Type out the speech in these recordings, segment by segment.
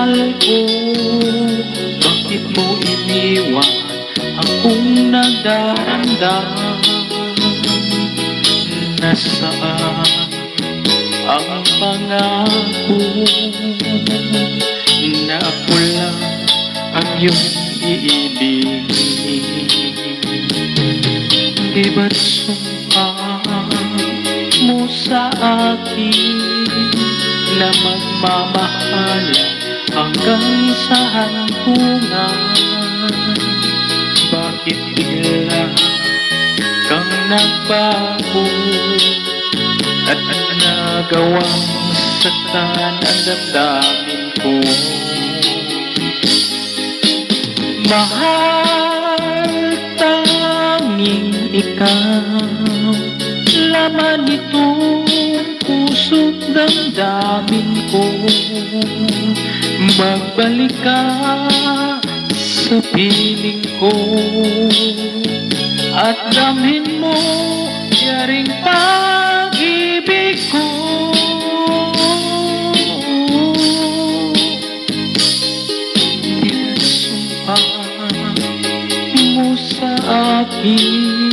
mahal ko, bakit mo iniwan akong nagdarandam? Nasaan ang pangako na ako lang ang iyong iibigin? Di ba't sumpa mo sa akin na magmamahal hanggang sa hantungan? Bakit bigla kang nagbago at nagawang saktan ang damdamin ko? Mahal, tanging ikaw, laman nitong puso't damdamin ko. Magbalik ka sa piling ko at damhin mo yaring pag-ibig ko. Pinasumpaan mo sa akin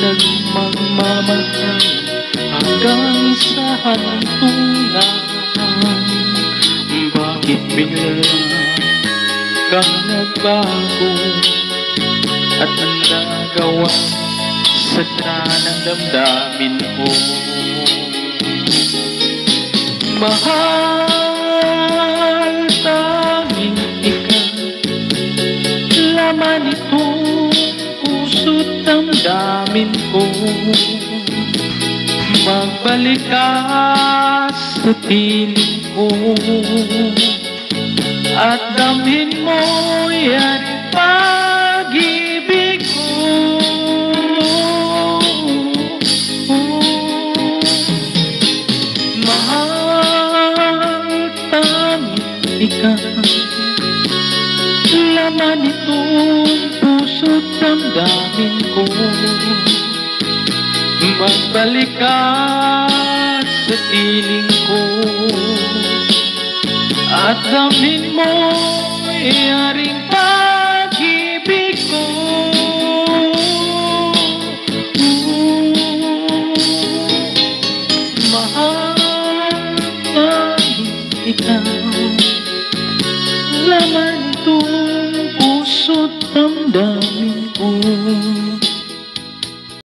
nagmamahal hanggang sa hantungan. Bakit bigla kang nagbago at nagawang sakta ng damdamin ko? Mahal, tanging ikaw, laman itong puso't damdamin ko. Magbalik ka sa piling ko at damhin mo yan pag-ibig ko. Mahal, tanging ikaw, laman itong puso't damdamin ko. Magbalik ka sa piling ko at damhin mo yaring pag-ibig ko. Mahal, tanging ikaw, laman itong puso't damdamin ko.